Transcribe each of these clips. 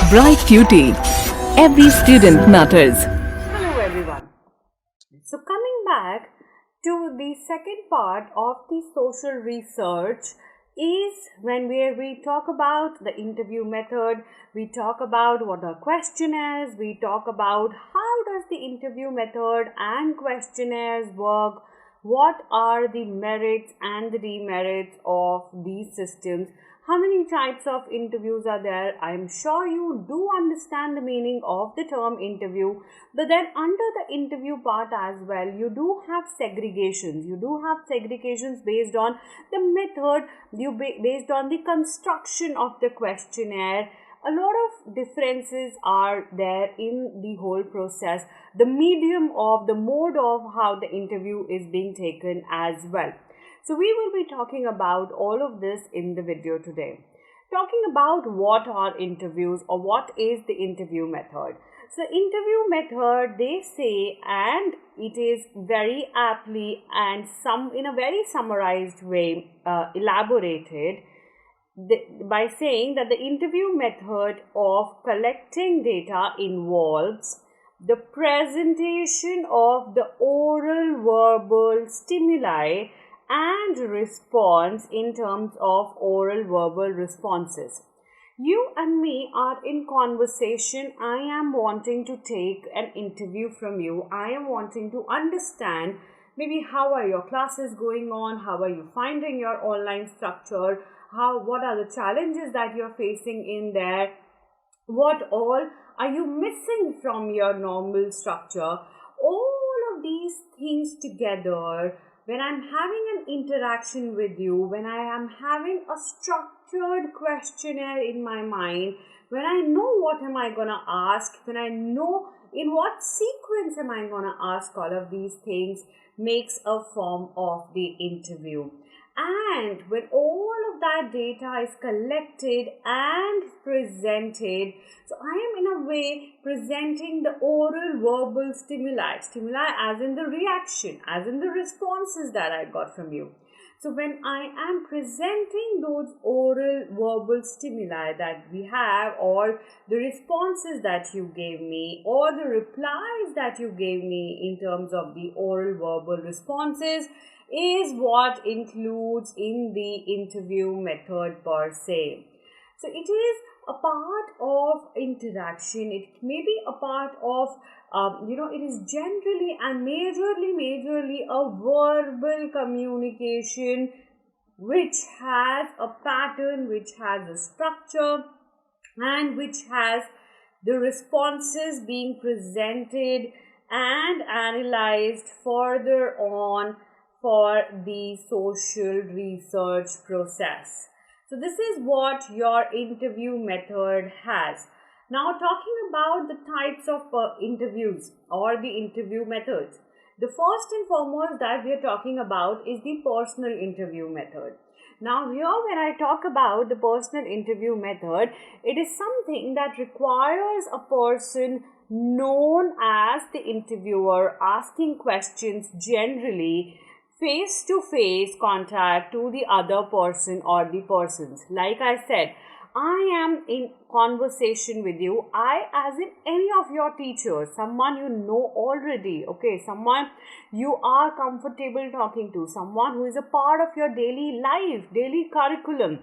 Bright QT. Every student matters. Hello everyone. So coming back to the second part of the social research is when we talk about the interview method, we talk about what are questionnaires, we talk about how does the interview method and questionnaires work, what are the merits and the demerits of these systems. How many types of interviews are there? I'm sure you do understand the meaning of the term interview, but then under the interview part as well, you do have segregations. You do have segregations based on the method, based on the construction of the questionnaire. A lot of differences are there in the whole process, the medium of the mode of how the interview is being taken as well. So we will be talking about all of this in the video today. Talking about what are interviews or what is the interview method. So the interview method, they say, and it is very aptly and in a very summarized way elaborated by saying that the interview method of collecting data involves the presentation of the oral verbal stimuli and response in terms of oral verbal responses. You and me are in conversation. I am wanting to take an interview from you. I am wanting to understand maybe how are your classes going on, how are you finding your online structure, what are the challenges that you're facing in there, what all are you missing from your normal structure. All of these things together, when I'm having an interaction with you, when I am having a structured questionnaire in my mind, when I know what am I going to ask, when I know in what sequence am I going to ask all of these things, makes a form of the interview. And when all of that data is collected and presented, so I am in a way presenting the oral verbal stimuli as in the reaction, as in the responses that I got from you. So when I am presenting those oral verbal stimuli that we have, or the responses that you gave me, or the replies that you gave me in terms of the oral verbal responses, is what includes in the interview method per se. So it is a part of interaction. It may be a part of it is generally and majorly a verbal communication which has a pattern, which has a structure, and which has the responses being presented and analyzed further on for the social research process. So this is what your interview method has. Now talking about the types of interviews or the interview methods. The first and foremost that we are talking about is the personal interview method. Now here when I talk about the personal interview method, it is something that requires a person known as the interviewer asking questions generally face-to-face contact to the other person or the persons. Like I said, I am in conversation with you. I, as in any of your teachers, someone you know already, okay, someone you are comfortable talking to, someone who is a part of your daily life, daily curriculum,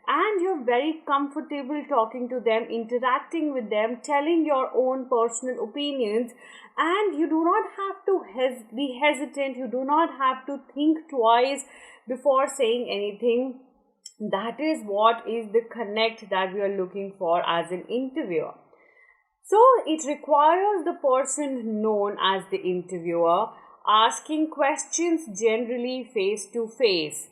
and you're very comfortable talking to them, interacting with them, telling your own personal opinions, and you do not have to be hesitant, you do not have to think twice before saying anything. That is what is the connect that we are looking for as an interviewer. So it requires the person known as the interviewer asking questions generally face to face,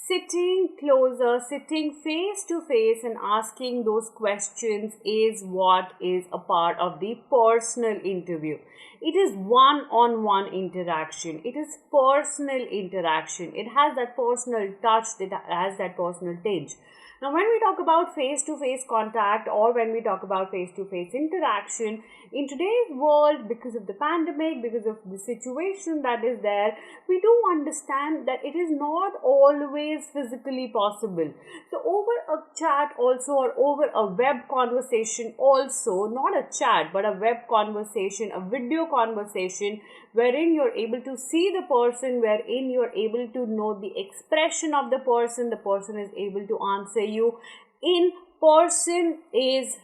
sitting closer, sitting face to face and asking those questions is what is a part of the personal interview. It is one-on-one interaction. It is personal interaction. It has that personal touch, it has that personal tinge. Now, when we talk about face-to-face contact or when we talk about face-to-face interaction, In today's world, because of the pandemic, because of the situation that is there, we do understand that it is not always physically possible. So over a chat also, or over a web conversation also, not a chat but a web conversation, a video conversation, wherein you're able to see the person, wherein you're able to know the expression of the person is able to answer you in person, is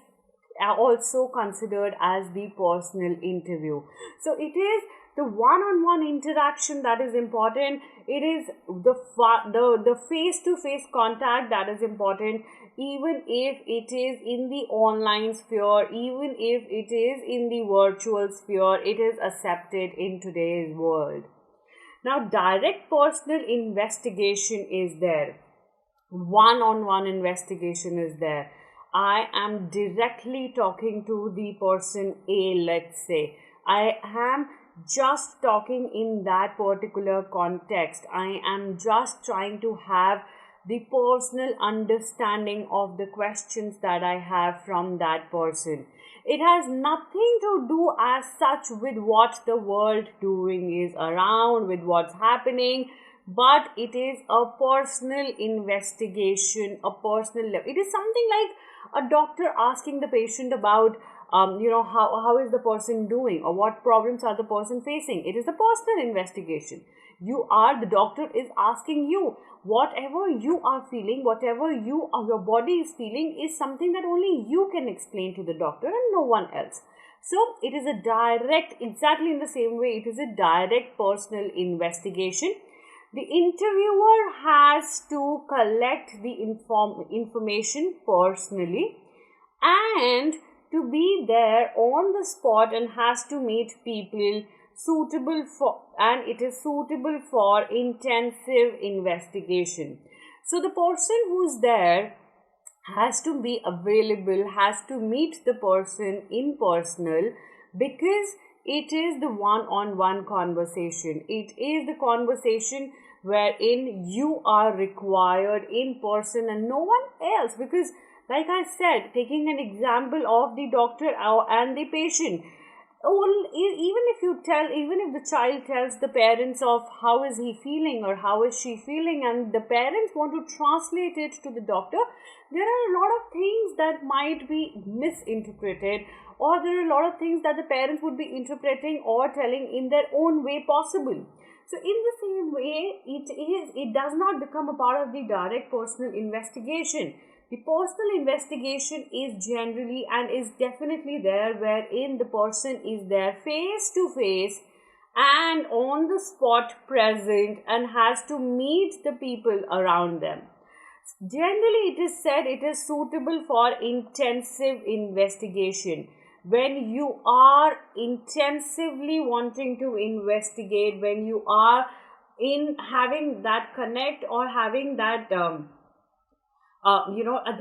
also considered as the personal interview. So it is the one-on-one interaction that is important. It is the face-to-face contact that is important, even if it is in the online sphere, even if it is in the virtual sphere, it is accepted in today's world. Now, direct personal investigation is there. One-on-one investigation is there. I am directly talking to the person A, let's say. I am just talking in that particular context. I am just trying to have the personal understanding of the questions that I have from that person. It has nothing to do as such with what the world doing is around, with what's happening, but it is a personal investigation, a personal level. It is something like a doctor asking the patient about how is the person doing, or what problems are the person facing. It is a personal investigation. The doctor is asking you, whatever you are feeling, whatever your body is feeling, is something that only you can explain to the doctor and no one else. So it is a direct, exactly in the same way, it is a direct personal investigation. The interviewer has to collect the information personally and to be there on the spot, and has to meet people suitable for, and it is suitable for intensive investigation. So the person who's there has to be available, has to meet the person in personal, because it is the one-on-one conversation. It is the conversation wherein you are required in person and no one else. Because like I said, taking an example of the doctor and the patient, even if the child tells the parents of how is he feeling or how is she feeling, and the parents want to translate it to the doctor, there are a lot of things that might be misinterpreted, or there are a lot of things that the parents would be interpreting or telling in their own way possible. So in the same way, it does not become a part of the direct personal investigation. The personal investigation is generally and is definitely there, wherein the person is there face to face and on the spot present and has to meet the people around them. Generally, it is said it is suitable for intensive investigation. When you are intensively wanting to investigate, when you are in having that connect, or having that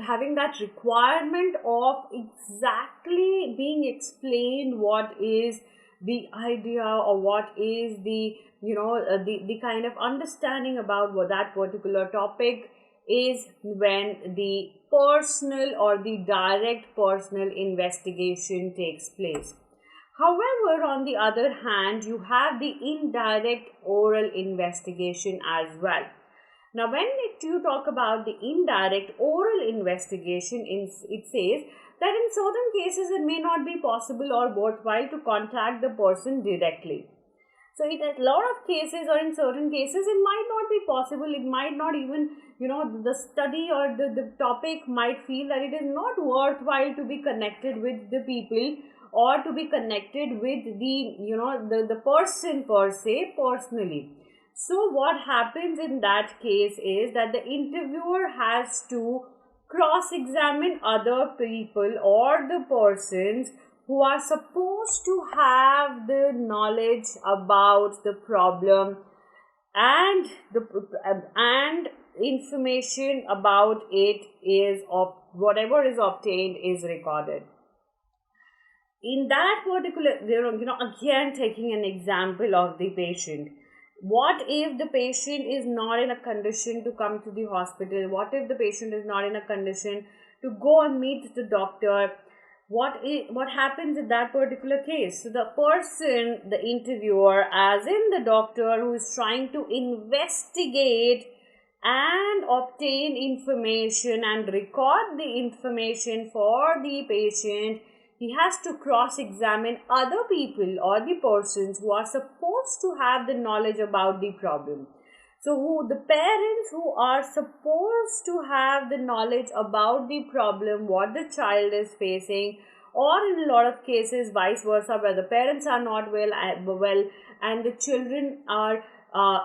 having that requirement of exactly being explained what is the idea, or what is the the kind of understanding about what that particular topic is, when the personal or the direct personal investigation takes place. However, on the other hand, you have the indirect oral investigation as well. Now, when you talk about the indirect oral investigation, it says that in certain cases it may not be possible or worthwhile to contact the person directly. So, in a lot of cases, or in certain cases, it might not be possible. It might not even, the study or the topic might feel that it is not worthwhile to be connected with the people, or to be connected with the person per se personally. So what happens in that case is that the interviewer has to cross-examine other people or the persons who are supposed to have the knowledge about the problem, and information about it is of whatever is obtained is recorded. In that particular, again taking an example of the patient. What if the patient is not in a condition to come to the hospital? What if the patient is not in a condition to go and meet the doctor? what happens in that particular case. So the person, the interviewer, as in the doctor who is trying to investigate and obtain information and record the information for the patient, he has to cross examine other people or the persons who are supposed to have the knowledge about the problem. So the parents who are supposed to have the knowledge about the problem, what the child is facing, or in a lot of cases vice versa, where the parents are not well and the children are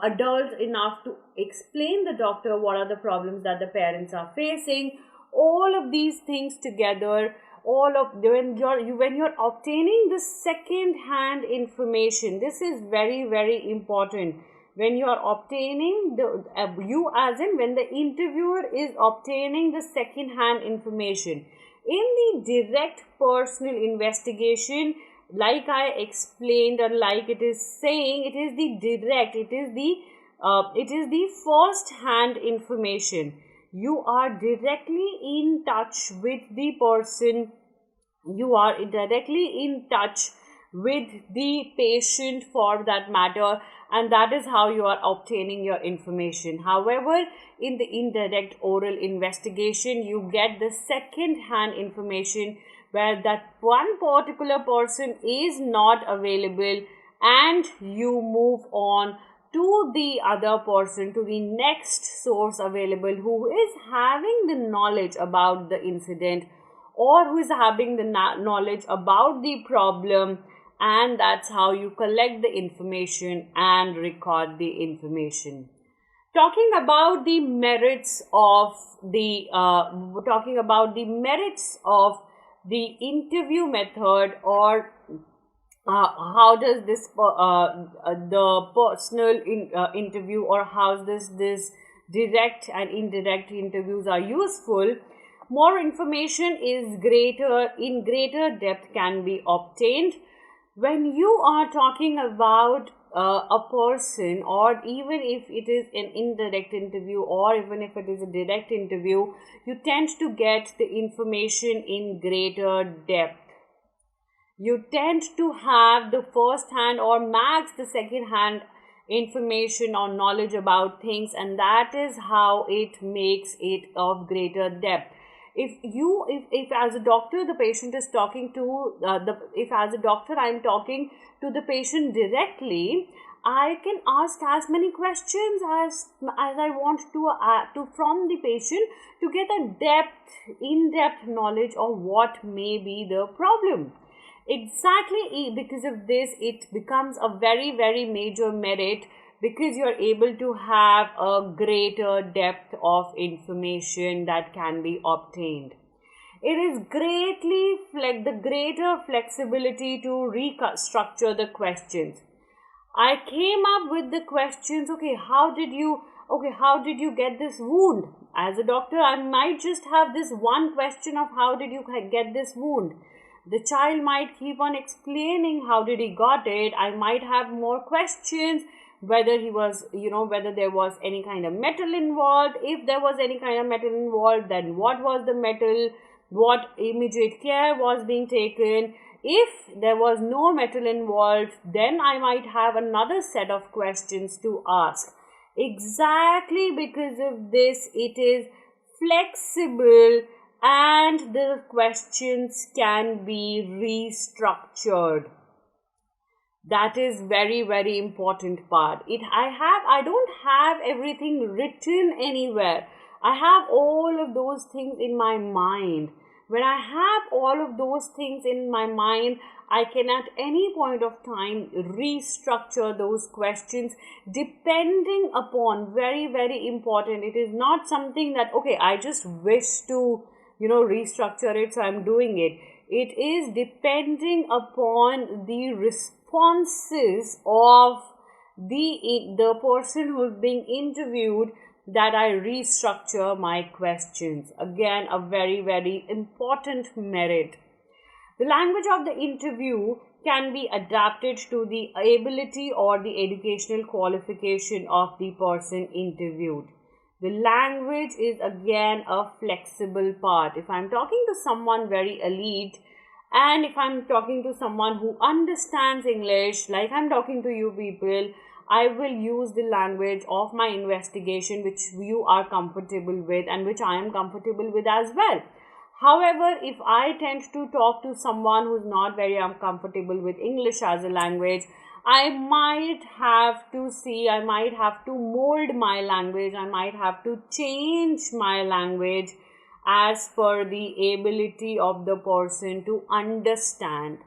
adults enough to explain the doctor what are the problems that the parents are facing. All of these things together, when you're obtaining the second hand information, this is very, very important. When you are obtaining when the interviewer is obtaining the second hand information in the direct personal investigation, like I explained, or like it is saying, it is the direct, it is the first hand information. You are directly in touch with the person, you are directly in touch with the patient for that matter, and that is how you are obtaining your information. However, in the indirect oral investigation, you get the second hand information where that one particular person is not available, and you move on to the other person, to the next source available who is having the knowledge about the incident, or who is having the knowledge about the problem, and that's how you collect the information and record the information. Talking about the merits of the interview method, or how does this the personal interview, or how this direct and indirect interviews are useful. More information in greater depth can be obtained when you are talking about a person, or even if it is an indirect interview, or even if it is a direct interview, you tend to get the information in greater depth. You tend to have the first hand or max the second hand information or knowledge about things, and that is how it makes it of greater depth. If as a doctor the patient is talking to if as a doctor I am talking to the patient directly, I can ask as many questions as I want to from the patient, to get a in-depth knowledge of what may be the problem. Exactly, because of this, it becomes a very, very major merit, because you're able to have a greater depth of information that can be obtained. It is the greater flexibility to restructure the questions. I came up with the questions, how did you get this wound? As a doctor, I might just have this one question of how did you get this wound. The child might keep on explaining how did he got it. I might have more questions, whether there was any kind of metal involved. If there was any kind of metal involved, then what was the metal? What immediate care was being taken? If there was no metal involved, then I might have another set of questions to ask. Exactly because of this, it is flexible, and the questions can be restructured. That is very, very important part. I don't have everything written anywhere. I have all of those things in my mind. When I have all of those things in my mind, I can at any point of time restructure those questions depending upon, very, very important. It is not something that, I just wish to, restructure it, so I'm doing it. It is depending upon the responses of the person who is being interviewed that I restructure my questions. Again, a very, very important merit. The language of the interview can be adapted to the ability or the educational qualification of the person interviewed. The language is again a flexible part. If I'm talking to someone very elite, And if I'm talking to someone who understands English, like I'm talking to you people, I will use the language of my investigation which you are comfortable with and which I am comfortable with as well. However, if I tend to talk to someone who's not very comfortable with English as a language, I might have to see, I might have to mold my language, I might have to change my language as per the ability of the person to understand.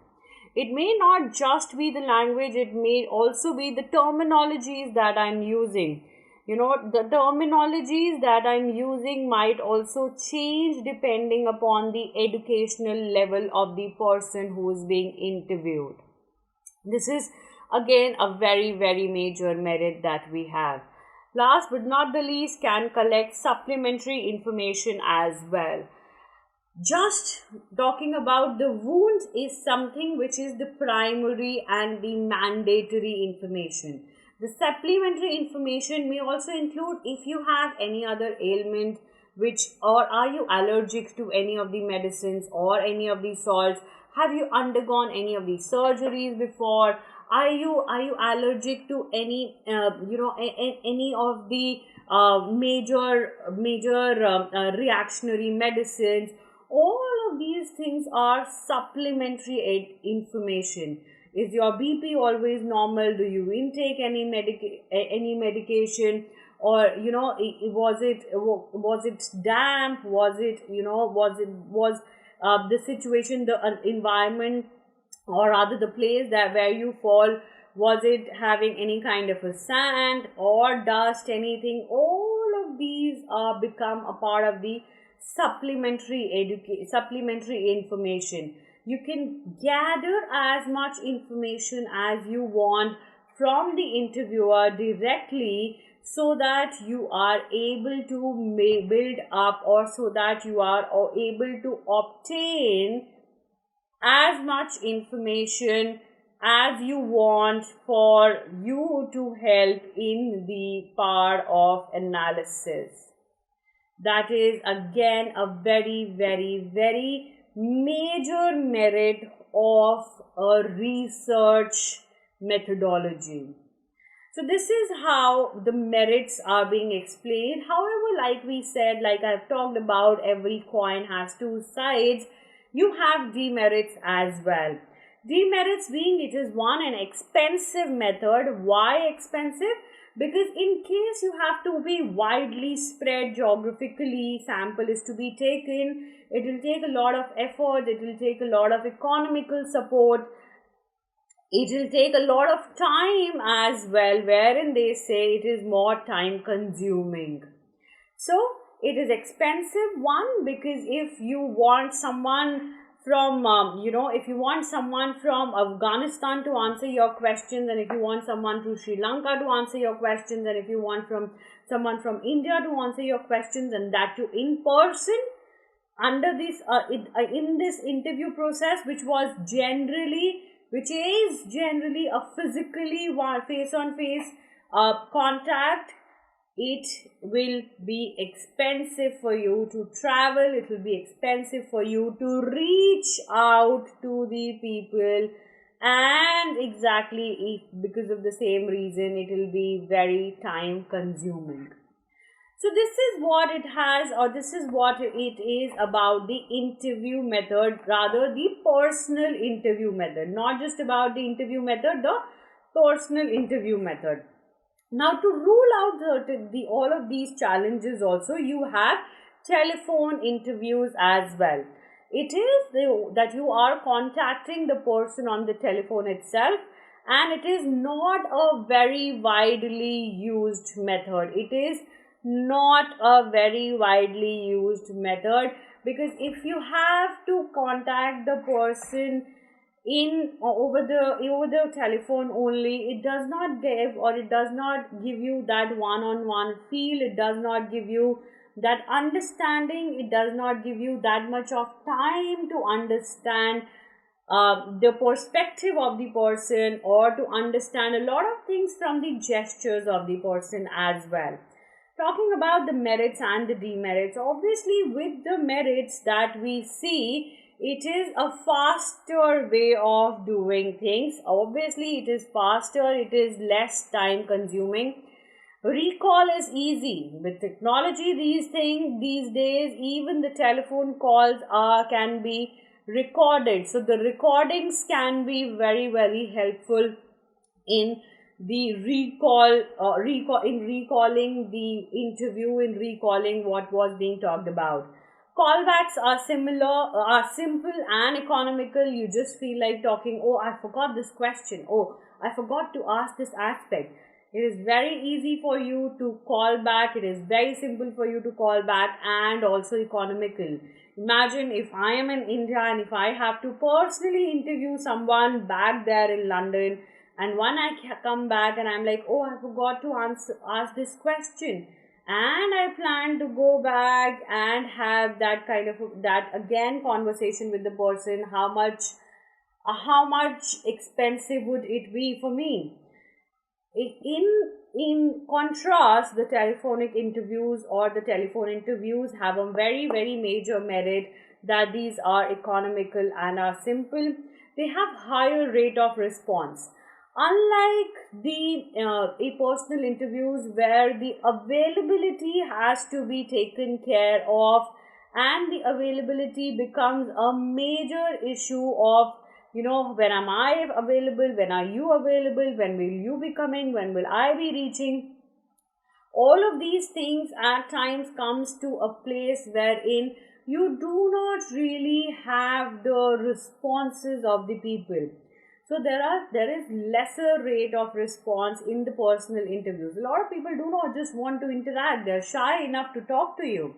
It may not just be the language, it may also be the terminologies that I'm using. The terminologies that I'm using might also change depending upon the educational level of the person who is being interviewed. This is again a very, very major merit that we have. Last but not the least, can collect supplementary information as well. Just talking about the wound is something which is the primary and the mandatory information. The supplementary information may also include if you have any other ailment or are you allergic to any of the medicines or any of the salts. Have you undergone any of these surgeries before? Are you allergic to any any of the major reactionary medicines? All of these things are supplementary information. Is your BP always normal? Do you intake any medication? Or was it damp? Was the situation, the environment, or rather the place that where you fall, was it having any kind of a sand or dust, anything? All of these become a part of the supplementary information. You can gather as much information as you want from the interviewer directly, so that you are able to build up, or so that you are able to obtain as much information as you want for you to help in the part of analysis. That is again a very, very, very major merit of a research methodology. So this is how the merits are being explained. However, like we said, like I've talked about, every coin has two sides. You have demerits as well. Demerits being, it is one, an expensive method. Why expensive? Because in case you have to be widely spread geographically, sample is to be taken, it will take a lot of effort, it will take a lot of economical support, it will take a lot of time as well, wherein they say it is more time consuming. So it is expensive, one, because if you want someone from if you want someone from Afghanistan to answer your questions, and if you want someone from Sri Lanka to answer your questions, and if you want someone from India to answer your questions, and that too in person, under this in this interview process, which is generally a physically face on face contact, it will be expensive for you to travel, it will be expensive for you to reach out to the people, and exactly because of the same reason, it will be very time consuming. So this is what it has, or this is what it is about the interview method, rather the personal interview method, not just about the interview method, the personal interview method. Now, to rule out all of these challenges also, you have telephone interviews as well. It is that you are contacting the person on the telephone itself, and it is not a very widely used method. It is not a very widely used method, because if you have to contact the person over the telephone only, it does not give you that one-on-one feel, it does not give you that understanding, it does not give you that much of time to understand the perspective of the person, or to understand a lot of things from the gestures of the person as well. Talking about the merits and the demerits, obviously with the merits that we see It is a faster way of doing things. Obviously, it is faster, it is less time consuming. Recall is easy. With technology, these days, even the telephone calls can be recorded. So the recordings can be very, very helpful in the recalling the interview, in recalling what was being talked about. Callbacks are simple and economical. You just feel like talking, oh, I forgot this question, oh, I forgot to ask this aspect. It is very easy for you to call back, it is very simple for you to call back, and also economical. Imagine if I am in India and if I have to personally interview someone back there in London, and when I come back and I'm like, oh, I forgot to ask this question, and I plan to go back and have that kind of that again conversation with the person, how much expensive would it be for me? In contrast, the telephonic interviews or the telephone interviews have a very, very major merit, that these are economical and are simple. They have higher rate of response, unlike the personal interviews where the availability has to be taken care of, and the availability becomes a major issue of, when am I available, when are you available, when will you be coming, when will I be reaching. All of these things at times comes to a place wherein you do not really have the responses of the people. So there is lesser rate of response in the personal interviews. A lot of people do not just want to interact, they're shy enough to talk to you.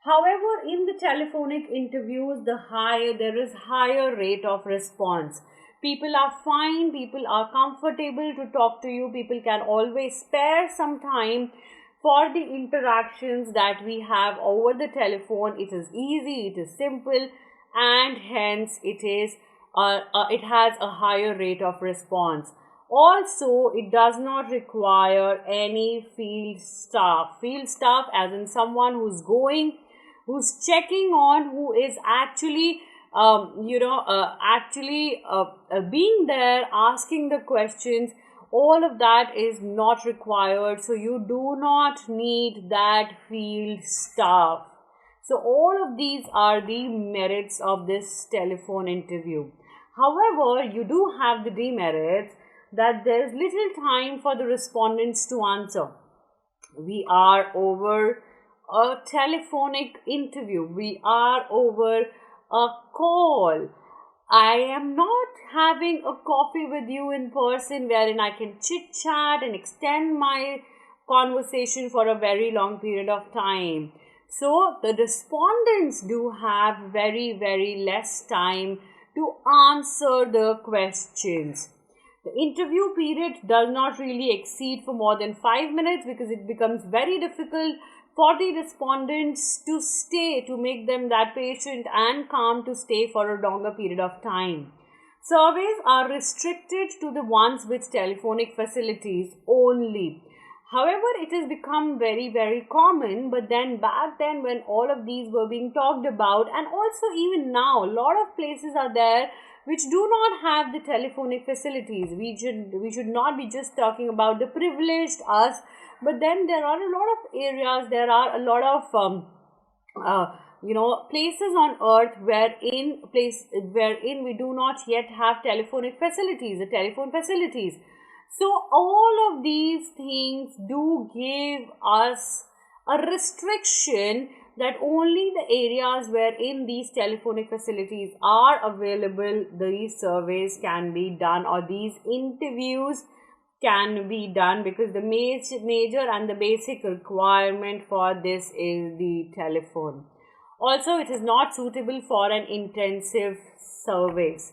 However, in the telephonic interviews, there is higher rate of response. People are fine, people are comfortable to talk to you, people can always spare some time for the interactions that we have over the telephone. It is easy, it is simple, and hence it has a higher rate of response. Also, it does not require any field staff. Field staff as in someone who's checking on, who is actually being there, asking the questions. All of that is not required, so you do not need that field staff. So all of these are the merits of this telephone interview. However, you do have the demerits, that there is little time for the respondents to answer. We are over a telephonic interview, we are over a call. I am not having a coffee with you in person wherein I can chit chat and extend my conversation for a very long period of time. So the respondents do have very, very less time to answer the questions. The interview period does not really exceed for more than 5 minutes, because it becomes very difficult for the respondents to stay, to make them that patient and calm to stay for a longer period of time. Surveys are restricted to the ones with telephonic facilities only. However, it has become very, very common, but then back then when all of these were being talked about, and also even now, a lot of places are there which do not have the telephonic facilities. We should not be just talking about the privileged us, but then there are a lot of areas, there are a lot of places on earth wherein we do not yet have telephonic facilities, the telephone facilities. So all of these things do give us a restriction that only the areas wherein these telephonic facilities are available, these surveys can be done, or these interviews can be done, because the major and the basic requirement for this is the telephone. Also, it is not suitable for an intensive surveys.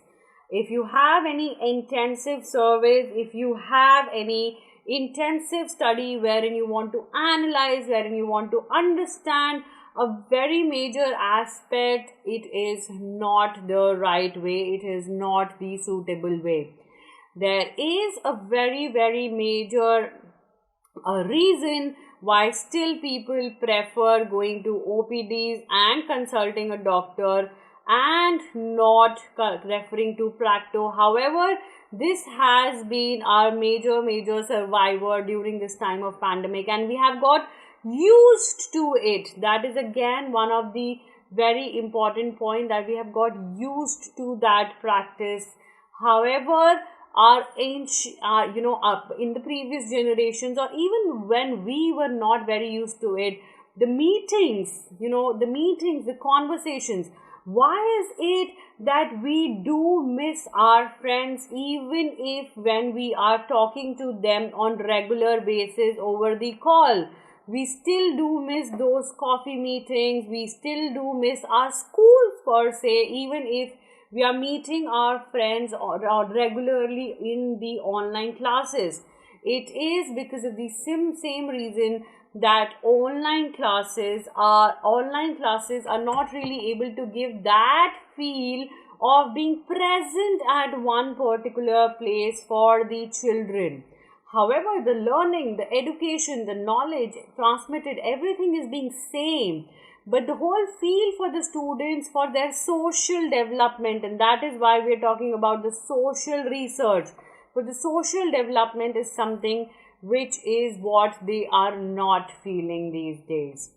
If you have any intensive surveys, if you have any intensive study wherein you want to analyze, wherein you want to understand a very major aspect, it is not the right way, it is not the suitable way. There is a very, very major reason why still people prefer going to OPDs and consulting a doctor and not referring to Practo. However, this has been our major survivor during this time of pandemic, and we have got used to it. That is again one of the very important point, that we have got used to that practice. However, our ancient, in the previous generations, or even when we were not very used to it, the meetings, the conversations, why is it that we do miss our friends, even if when we are talking to them on regular basis over the call? We still do miss those coffee meetings. We still do miss our schools per se, even if we are meeting our friends or regularly in the online classes. It is because of the same reason that online classes are not really able to give that feel of being present at one particular place for the children. However, the learning, the education, the knowledge transmitted, everything is being same. But the whole feel for the students, for their social development, and that is why we are talking about the social research. But the social development is something which is what they are not feeling these days.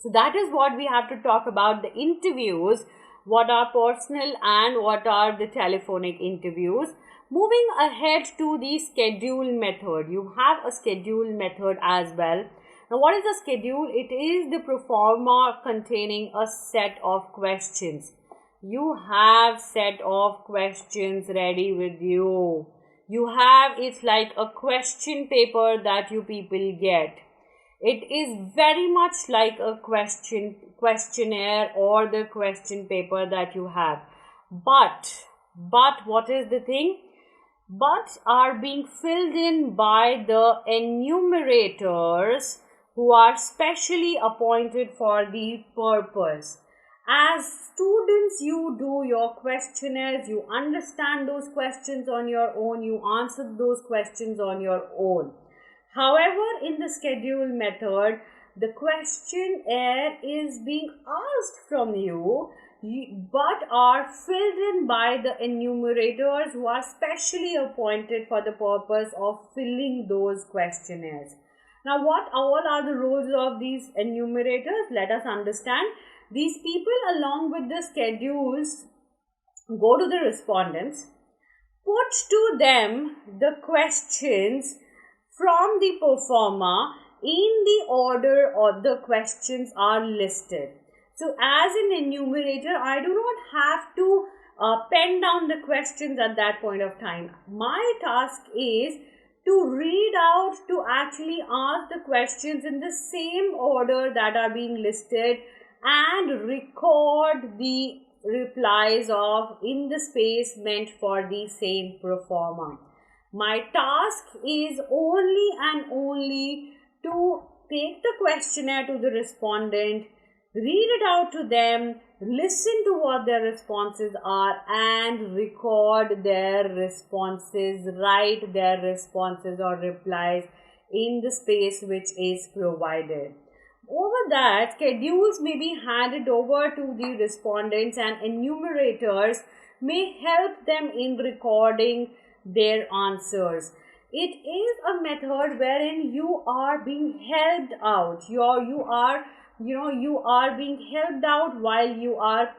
So that is what we have to talk about, the interviews, what are personal and what are the telephonic interviews. Moving ahead to the schedule method. You have a schedule method as well. Now, what is a schedule? It is the proforma containing a set of questions. You have set of questions ready with you. You have, it's like a question paper that you people get. It is very much like a questionnaire or the question paper that you have. But what is the thing? But are being filled in by the enumerators who are specially appointed for the purpose. As students, you do your questionnaires, you understand those questions on your own, you answer those questions on your own. However, in the schedule method, the questionnaire is being asked from you, but are filled in by the enumerators who are specially appointed for the purpose of filling those questionnaires. Now, what all are the roles of these enumerators? Let us understand. These people, along with the schedules, go to the respondents, put to them the questions from the proforma in the order or the questions are listed. So, as an enumerator, I do not have to pen down the questions at that point of time. My task is to read out, to actually ask the questions in the same order that are being listed and record the replies of in the space meant for the same proforma. My task is only and only to take the questionnaire to the respondent, read it out to them, listen to what their responses are and record their responses, write their responses or replies in the space which is provided. Over that, schedules may be handed over to the respondents and enumerators may help them in recording their answers. It is a method wherein you are being helped out. You are being helped out while you are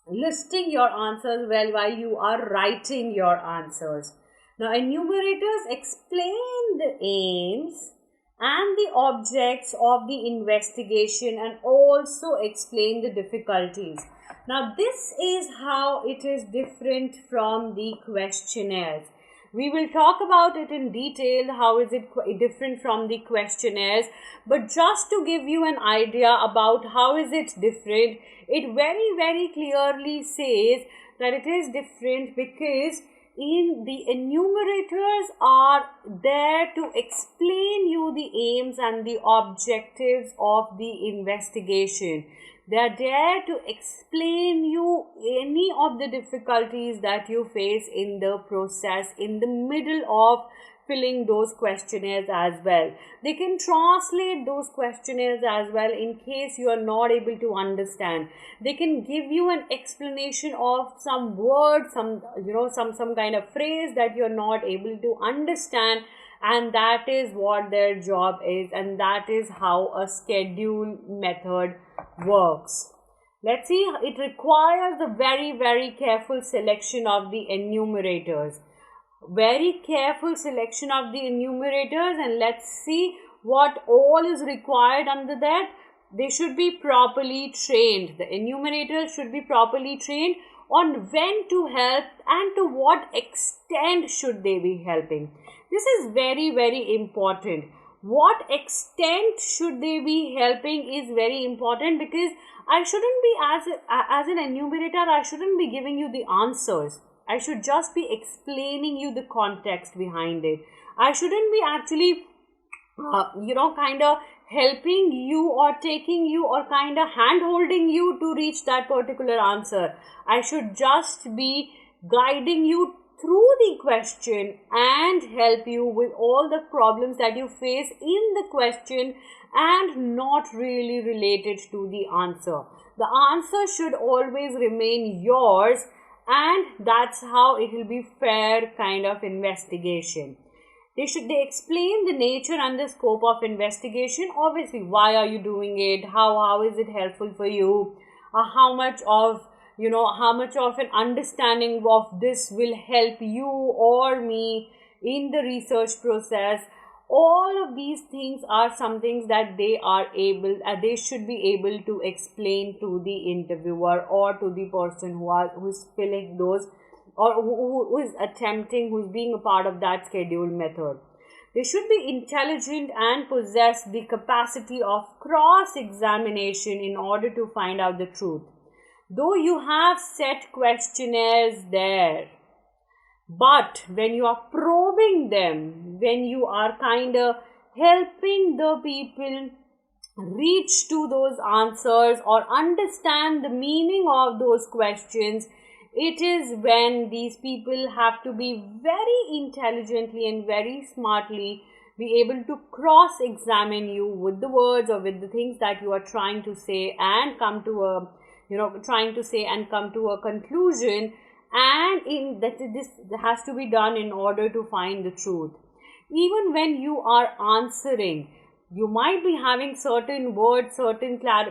listing your answers, while you are writing your answers. Now, enumerators explain the aims and the objects of the investigation and also explain the difficulties. Now, this is how it is different from the questionnaires. We will talk about it in detail, how is it different from the questionnaires. But just to give you an idea about how is it different, it very clearly says that it is different because in the enumerators are there to explain you the aims and the objectives of the investigation. They are there to explain you any of the difficulties that you face in the process, in the middle of filling those questionnaires as well. They can translate those questionnaires as well in case you are not able to understand. They can give you an explanation of some word, some kind of phrase that you're not able to understand, and that is what their job is, and that is how a schedule method works. Let's see, it requires a very, very careful selection of the enumerators. Very careful selection of the enumerators, and let's see what all is required under that. They should be properly trained. The enumerators should be properly trained on when to help and to what extent should they be helping. This is very, very important. What extent should they be helping is very important, because I shouldn't be, as an enumerator, I shouldn't be giving you the answers. I should just be explaining you the context behind it. I shouldn't be actually, kind of helping you or taking you or kind of hand holding you to reach that particular answer. I should just be guiding you through the question and help you with all the problems that you face in the question and not really related to the answer. The answer should always remain yours, and that's how it will be fair kind of investigation. They explain the nature and the scope of investigation. Obviously, why are you doing it? How is it helpful for you? How much of an understanding of this will help you or me in the research process. All of these things are some things that they should be able to explain to the interviewer or to the person who is filling those, or who is attempting, who is being a part of that schedule method. They should be intelligent and possess the capacity of cross-examination in order to find out the truth. Though you have set questionnaires there, but when you are probing them, when you are kind of helping the people reach to those answers or understand the meaning of those questions, it is when these people have to be very intelligently and very smartly be able to cross-examine you with the words or with the things that you are trying to say and come to a conclusion. And this has to be done in order to find the truth. Even when you are answering, you might be having certain words, certain kind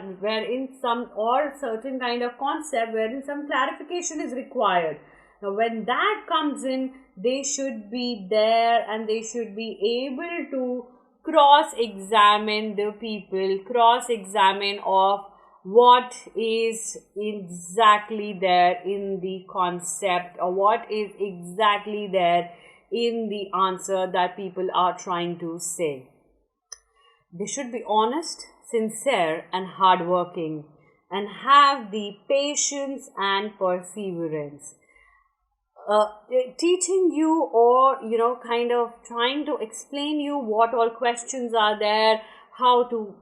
of concept wherein some clarification is required. Now, when that comes in, they should be there and they should be able to cross-examine the people, cross-examine of what is exactly there in the concept, or what is exactly there in the answer that people are trying to say. They should be honest, sincere, and hardworking, and have the patience and perseverance. Teaching you, or kind of trying to explain you what all questions are there, how to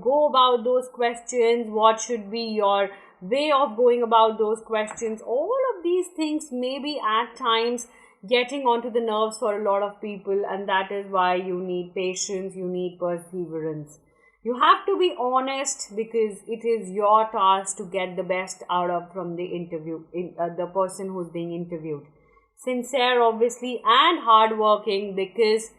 go about those questions, what should be your way of going about those questions. All of these things may be at times getting onto the nerves for a lot of people, and that is why you need patience, you need perseverance. You have to be honest, because it is your task to get the best out of from the the person who's being interviewed. Sincere, obviously, and hardworking, because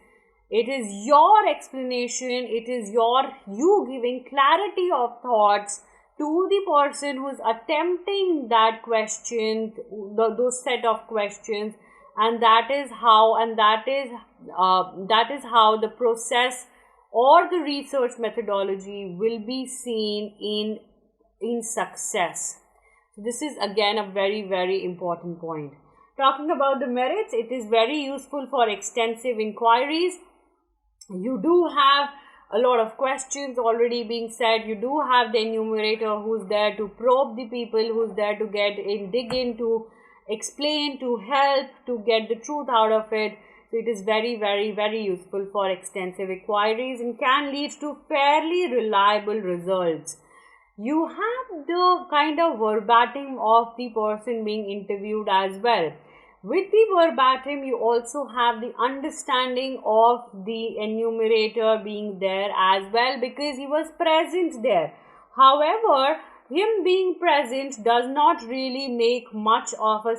it is your explanation, it is you giving clarity of thoughts to the person who's attempting that question, those set of questions, and that is how the process or the research methodology will be seen in success. This is again a very, very important point. Talking about the merits, it is very useful for extensive inquiries. You do have a lot of questions already being said. You do have the enumerator who's there to probe the people, who's there to dig in, to explain, to help, to get the truth out of it. So it is very, very, very useful for extensive inquiries and can lead to fairly reliable results. You have the kind of verbatim of the person being interviewed as well. With the verbatim, you also have the understanding of the enumerator being there as well, because he was present there. However, him being present does not really make much of a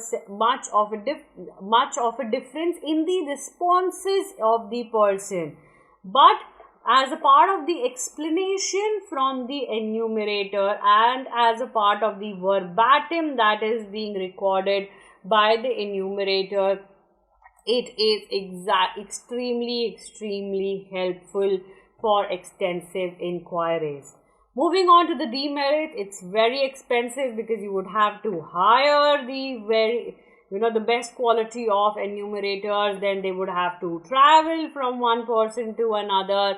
difference in the responses of the person. But as a part of the explanation from the enumerator and as a part of the verbatim that is being recorded by the enumerator, it is extremely helpful for extensive inquiries. Moving on to the demerit, it's very expensive because you would have to hire the best quality of enumerators. Then they would have to travel from one person to another,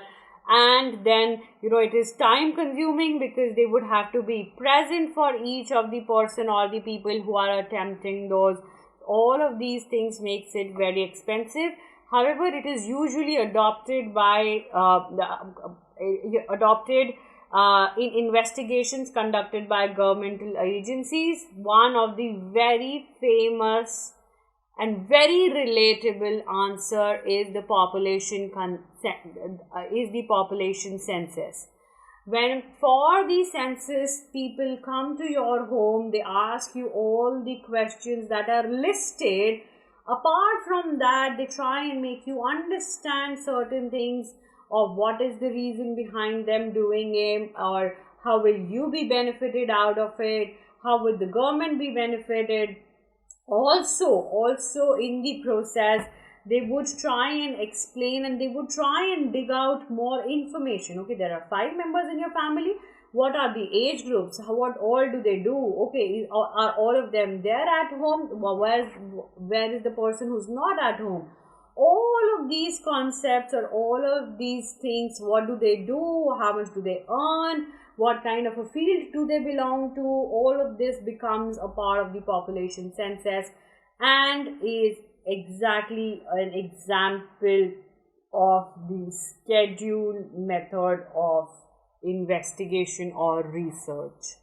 and then it is time consuming because they would have to be present for each of the person or the people who are attempting those. All of these things makes it very expensive. However, it is usually adopted in investigations conducted by governmental agencies. One of the very famous and very relatable answer is the population census. When for the census, people come to your home, they ask you all the questions that are listed. Apart from that, they try and make you understand certain things, or what is the reason behind them doing it, or how will you be benefited out of it, how will the government be benefited. Also in the process, they would try and explain and they would try and dig out more information. Okay, there are 5 members in your family. What are the age groups? What all do they do? Okay, are all of them there at home? Where is the person who's not at home? All of these concepts or all of these things, what do they do? How much do they earn? What kind of a field do they belong to? All of this becomes a part of the population census and is exactly an example of the schedule method of investigation or research.